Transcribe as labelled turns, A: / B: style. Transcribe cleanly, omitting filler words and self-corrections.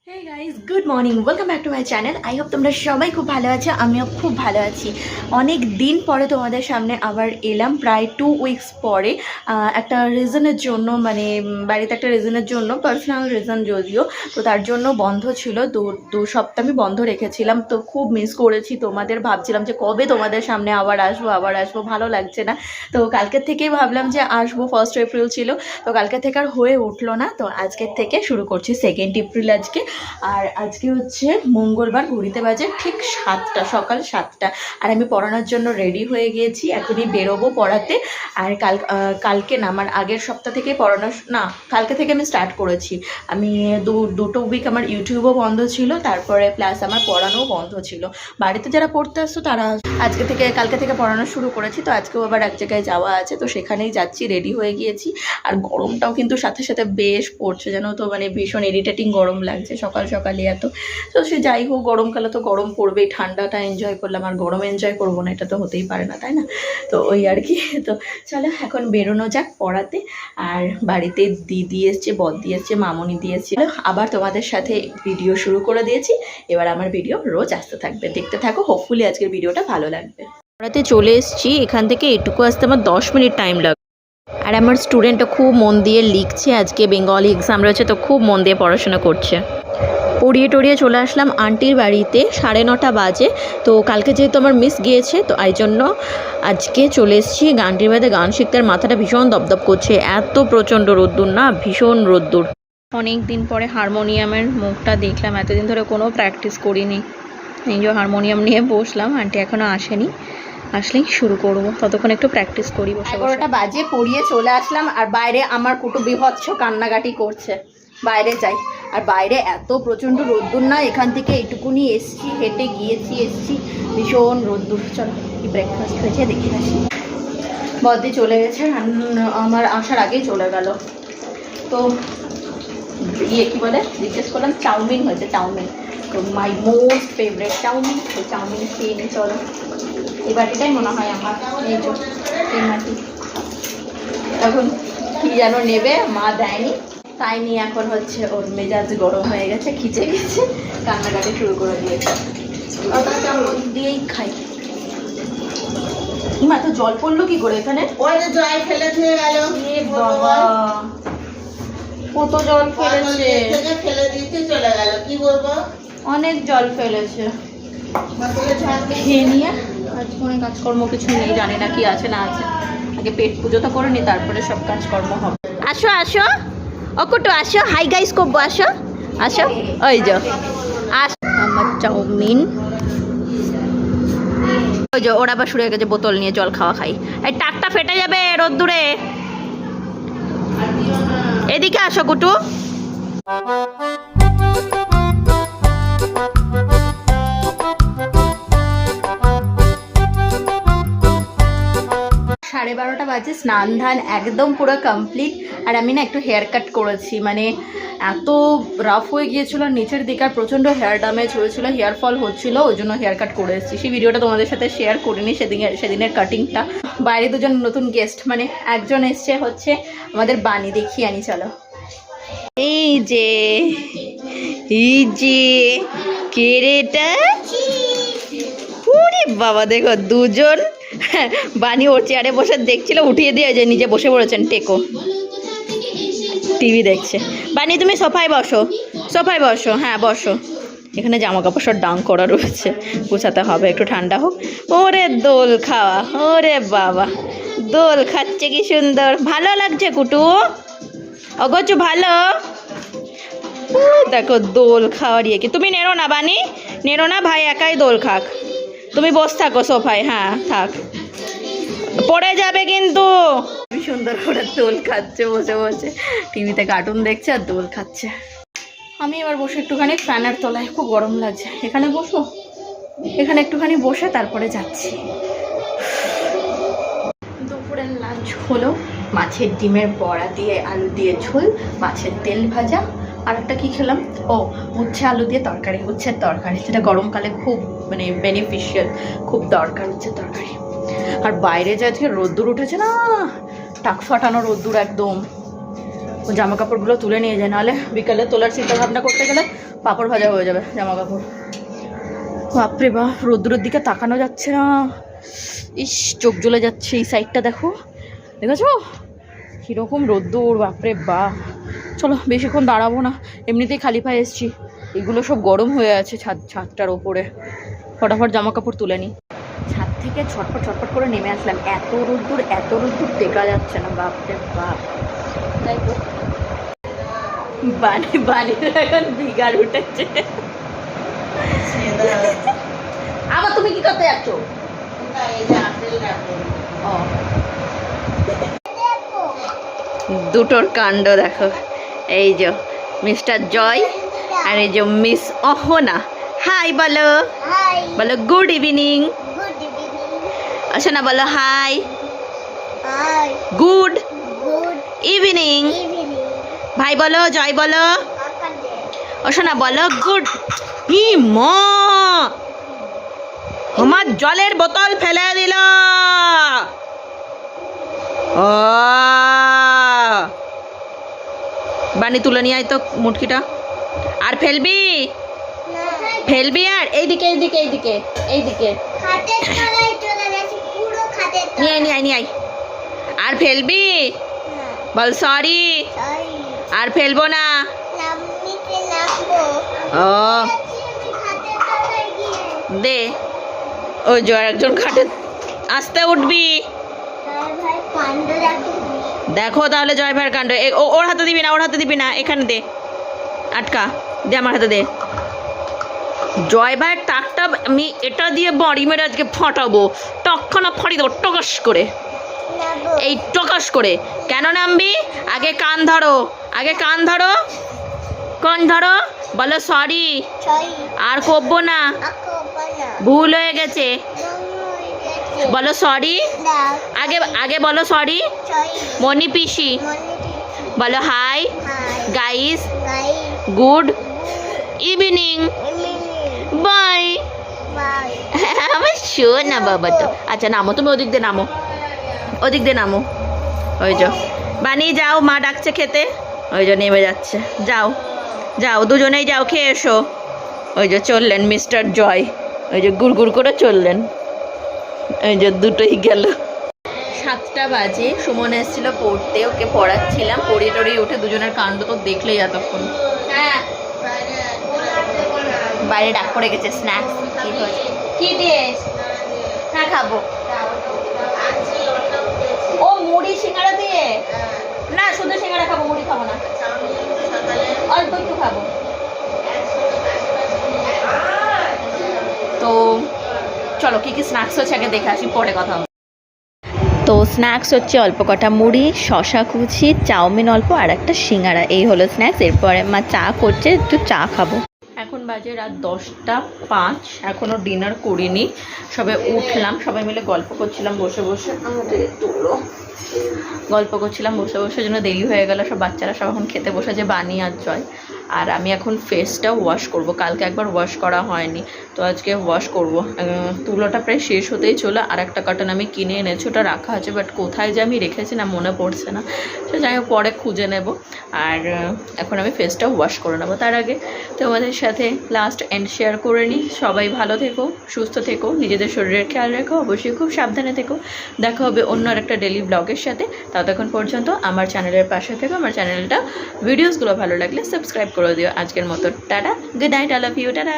A: Hey guys, good morning. Welcome back to my channel. I hope তোমরা সবাই খুব ভালো আছো। আমিও খুব ভালো আছি। অনেক দিন পরে তোমাদের সামনে আবার এলাম, প্রায় 2 উইকস পরে। একটা রিজনের জন্য, মানে বাড়িতে একটা রিজনের জন্য, পার্সোনাল রিজন যদিও, তো তার জন্য বন্ধ ছিল। দু সপ্তাহ আমি বন্ধ রেখেছিলাম, তো খুব মিস করেছি তোমাদের। ভাবছিলাম যে কবে তোমাদের সামনে আবার আসবো, ভালো লাগছে না। তো কালকের থেকেই ভাবলাম যে আসবো, 1 এপ্রিল ছিল, তো কালকে থেকে আর হয়ে উঠলো না। তো আজকের থেকে শুরু করছি 2 এপ্রিল আজকে। আর আজকে হচ্ছে মঙ্গলবার, ঘড়িতে বাজে ঠিক 7টা, সকাল 7টা। আর আমি পড়ানোর জন্য রেডি হয়ে গিয়েছি, এখনই বেরোবো পড়াতে। আর কালকে না, আমার আগের সপ্তাহ থেকে পড়ানো, না কালকে থেকে আমি স্টার্ট করেছি। আমি দুটো উইক আমার ইউটিউবও বন্ধ ছিল, তারপরে প্লাস আমার পড়ানোও বন্ধ ছিল। বাড়িতে যারা পড়তে আসতো তারা কালকে থেকে পড়ানো শুরু করেছি। তো আজকেও আবার এক জায়গায় যাওয়া আছে, তো সেখানেই যাচ্ছি, রেডি হয়ে গিয়েছি। আর গরমটাও কিন্তু সাথে সাথে বেশ পড়ছে, জানো তো, মানে ভীষণ ইরিটেটিং গরম লাগছে সকাল সকালে এত। তো সে যাই হোক, গরমকালে তো গরম পড়বেই, ঠান্ডাটা এনজয় করলাম, আর গরম এনজয় করবো না এটা তো হতেই পারে না, তাই না? তো ওই আর কি। তো চলো এখন বেরোনো যাক পড়াতে। আর বাড়িতে দিদি এসছে, বদ্দি এসছে, মামনি দিয়েছিল। আবার তোমাদের সাথে ভিডিও শুরু করে দিয়েছি। এবার আমার ভিডিও রোজ আসতে থাকবে, দেখতে থাকো। হোপফুলি আজকের ভিডিওটা ভালো লাগবে। পড়াতে চলে এসেছি, এখান থেকে এটুকু আসতে আমার 10 মিনিট টাইম লাগবে। আর আমার স্টুডেন্টটা খুব মন দিয়ে লিখছে, আজকে বেঙ্গলি এক্সাম রয়েছে, তো খুব মন দিয়ে পড়াশোনা করছে। পড়িয়ে টড়িয়ে চলে আসলাম আন্টির বাড়িতে, 9:30 বাজে। তো কালকে যেহেতু আমার মিস গিয়েছে, তো এই জন্য আজকে চলে এসেছি আন্টির বাড়িতে গান শিখতে। আর মাথাটা ভীষণ দপদপ করছে, এত প্রচণ্ড রোদ্দুর না, ভীষণ রোদ্দুর। অনেক দিন পরে হারমোনিয়ামের মুখটা দেখলাম, এতদিন ধরে কোনো প্র্যাকটিস করিনি। এই যে হারমোনিয়াম নিয়ে বসলাম, আন্টি এখনও আসেনি, আসলেই শুরু করবো, ততক্ষণ একটু প্র্যাকটিস করি। 11টা বাজে, পড়িয়ে চলে আসলাম। আর বাইরে আমার কুটু বিভৎস কান্নাকাটি করছে, বাইরে যাই। আর বাইরে এত প্রচণ্ড রোদ্দুর না, এখান থেকে এইটুকুনি এসছি, হেঁটে এসছি, ভীষণ রোদ্দুর। চলো কি ব্রেকফাস্ট হয়েছে দেখে আসি। বদ্দি চলে গেছে, আমার আসার আগেই চলে গেল। তো কি বলে, জিজ্ঞেস করলাম, চাউমিন হয়েছে, চাউমিন। তো মাই মোস্ট ফেভারিট চাউমিন, তো চাউমিন খেয়ে নিই। চলো, এই বাটিটাই মনে হয় আমার, এই মাটি। এখন কি যেন নেবে, মা দেয়নি, তাই নিয়ে এখন হচ্ছে ওর মেজাজ গরম হয়ে গেছে, খিচে গেছে, কান্নাকাটি শুরু করে দিয়েছে। দিয়েই খাই। মা তো জল পড়লো কি করে এখানে?
B: ওই যে জল ফেলে দিয়ে গেল।
A: বাবা, কত জল ফেলেছে,
B: ফেলে দিতে চলে গেল, কি বলবো,
A: অনেক জল ফেলেছে। খেয়ে নিয়ে আজ কোনো কাজকর্ম কিছু নেই, জানি না কি আছে না আছে। আগে পেট পুজো তো করে নি, তারপরে সব কাজকর্ম হবে। আসো আসো অকুটু, আসো, হাই গাইস করবো, আসো আসো। ওই যে আমার চাউমিন। ওই যে ওরা আবার শুরু হয়ে গেছে বোতল নিয়ে জল খাওয়া খাই। এই টাকটা ফেটে যাবে রোদ্দুরে, এদিকে আসো কুটু। সাড়ে 12টা বাজে, স্নান ধান একদম পুরো কমপ্লিট। আর আমি না একটু হেয়ার কাট করেছি, মানে এত রাফ হয়ে গিয়েছিল নিচের দিকে, আর প্রচণ্ড হেয়ার ড্যামেজ হয়েছিল, হেয়ার ফল হচ্ছিলো, ওই জন্য হেয়ার কাট করে এসেছি। সেই ভিডিওটা তোমাদের সাথে শেয়ার করিনি সেদিনের কাটিংটা। বাইরে দুজন নতুন গেস্ট, মানে একজন এসছে হচ্ছে আমাদের বানি, দেখিয়ে আনি চলো। এই যে কে রে এটা? ওরে বাবা, দেখো দুজন। বানি ওর চেয়ারে বসে দেখছিল, উঠিয়ে দিয়ে যে নিজে বসে পড়েছেন টেকো, টিভি দেখছে। বানি তুমি সোফায় বসো, সোফায় বসো, হ্যাঁ বসো। এখানে জামা কাপড় সব ডাং করা রয়েছে, গুছাতে হবে, একটু ঠান্ডা হোক। ওরে দোল খাওয়া, ওরে বাবা, দোল খাচ্ছে কি সুন্দর, ভালো লাগছে কুটু, অগচু ভালো। দেখো দোল খাওয়ার ইয়ে কি, তুমি নেড়ো না বানি, নেড়ো না, ভাই একাই দোল খাক, তুমি বস থাকো সোফায়, হ্যাঁ থাক, পড়ে যাবে কিন্তু। সুন্দর করে দোল খাচ্ছে বসে বসে, টিভিতে কার্টুন দেখছে আর দোল খাচ্ছে। আমি এবার বসে একটুখানি ফ্যানের তলায়, খুব গরম লাগছে, এখানে বসো, এখানে একটুখানি বসে তারপরে যাচ্ছি। দুপুরের লাঞ্চ হলো, মাছের ডিমের বড়া দিয়ে আলু দিয়ে ঝোল, মাছের তেল ভাজা, আর একটা কী খেলাম, ও উচ্ছে আলু দিয়ে তরকারি, উচ্ছের তরকারি, যেটা গরমকালে খুব মানে বেনিফিশিয়াল, খুব দরকার উচ্ছের তরকারি। আর বাইরে যে আজকে রোদ্দুর উঠেছে না, টাক ফাটানো রোদ্দুর একদম, ও জামা কাপড়গুলো তুলে নিয়ে যায়, নাহলে বিকালে তোলার চিন্তা ভাবনা করতে গেলে পাপড় ভাজা হয়ে যাবে জামা কাপড়। বাপরে বাপ, রোদ্দুরের দিকে তাকানো যাচ্ছে না, ইস চোখ জ্বলে যাচ্ছে। এই সাইডটা দেখো, দেখেছো কীরকম রোদ্দুর, বাপরে বাপ। চলো বেশিক্ষণ দাঁড়াবো না, এমনিতেই খালি পায়ে এসছি, এগুলো সব গরম হয়ে আছে ছাদটার ওপরে। ফটাফট জামা কাপড় তুলে নিই। ছাদ থেকে ছটপট ছটপট করে নেমে আসলাম, এত রোদ্দুর টেকা যাচ্ছে না, বাপরে বাপ। তাই তো বাড়ির এখন বিগাড় উঠেছে। আবার তুমি কি করতে যাচ্ছ? দুটোর কাণ্ড দেখো, এই যে মিস্টার জয় আর এই যে মিস অহনা। হাই বলো, বলো গুড ইভিনিং। আচ্ছা না বলো হাই, গুড ইভিনিং। ভাই বলো, জয় বলো, অশোনা বলো গুড। ই মা, আমার জলের বোতল ফেলে দিল। ও বানি তুলে নিয়ে আয় তো মুটকিটা। আর ফেলবি আর এইদিকে নিয়ে আয়। আর ফেলবি, বল সরি। আর ফেলবো না। ও দে, ওই যে একজন খাটে আস্তে উঠবি। দেখো তাহলে জয় ভাইয়ের কাণ্ড। ওর হাতে দিবি না, এখানে দে, আটকা দে, আমার হাতে দে। জয় ভাইয়ের টাকটা আমি এটা দিয়ে বড়ি মেরে আজকে ফাটাবো, টকখানা ফাটি দেবো টকাস করে। এই টকাস করে কেন নামবি? আগে কান ধরো, কান ধরো, বলো সরি। আর করবো না, ভুল হয়ে গেছে, বলো সরি। আগে বলো সরি। মনি পিসি বলো hi guys, good evening, bye. আমার শো না বাবা তো। আচ্ছা নামো, তুমি ওদিক দিয়ে নামো। ওই যে বানিয়ে যাও, মা ডাকছে খেতে। ওই যে নেমে যাচ্ছে, যাও দুজনেই যাও, খেয়ে এসো। ওই যে চললেন মিস্টার জয়, ওই যে গুড় করে চললেন। ওই যে দুটোই গেল। 7টা বাজে, সুমন এসেছিল পড়তে, ওকে পড়াচ্ছিলাম। পড়িয়ে উঠে দুজনের কাণ্ড তো দেখলেই এতক্ষণ। হ্যাঁ বাইরে ডাক পড়ে গেছে, স্ন্যাক্স কি দিয়ে? হ্যাঁ খাবো। ও মুড়ি সিঙ্গাড়া দিয়ে? না শুধু সিঙ্গাড়া খাবো, মুড়ি খাবো না, অল্প একটু খাবো। তো চলো কি স্ন্যাক্স হচ্ছে আগে দেখে আসি, পরে কথা হবে। তো স্ন্যাক্স হচ্ছে অল্প কটা মুড়ি, শশা কুচি, চাউমিন অল্প আর একটা সিঙ্গাড়া, এই হলো স্ন্যাক্স। এরপরে মা চা করছে, একটু চা খাবো। এখন বাজে রাত 10টা 5, এখনও ডিনার করিনি। সবে উঠলাম, সবাই মিলে গল্প করছিলাম বসে আমাদের তুলো গল্প করছিলাম বসে জন্য দেরি হয়ে গেল। সব বাচ্চারা সব এখন খেতে বসেছে, বানি আর জয়। আর আমি এখন ফেসটা ওয়াশ করব, কালকে একবার ওয়াশ করা হয়নি, তো আজকে ওয়াশ করব। তুলোটা প্রায় শেষ হতেই চলো। আর একটা কার্টন আমি কিনে এনেছি, ওটা রাখা আছে, বাট কোথায় যে আমি রেখেছি না মনে পড়ছে না, তো যাই হোক পরে খুঁজে নেব। আর এখন আমি ফেসটা ওয়াশ করে নেবো। তার আগে তোমাদের সাথে লাস্ট এন্ড শেয়ার করে নিই। সবাই ভালো থেকো, সুস্থ থেকো, নিজেদের শরীরের খেয়াল রেখো, অবশ্যই খুব সাবধানে থেকো। দেখা হবে অন্য একটা ডেলি ব্লগের সাথে। ততক্ষণ পর্যন্ত আমার চ্যানেলের পাশে থেকো। আমার চ্যানেলটা ভিডিওসগুলো ভালো লাগলে সাবস্ক্রাইব করে দিও। আজকের মতো tata, good night, I love you, tata.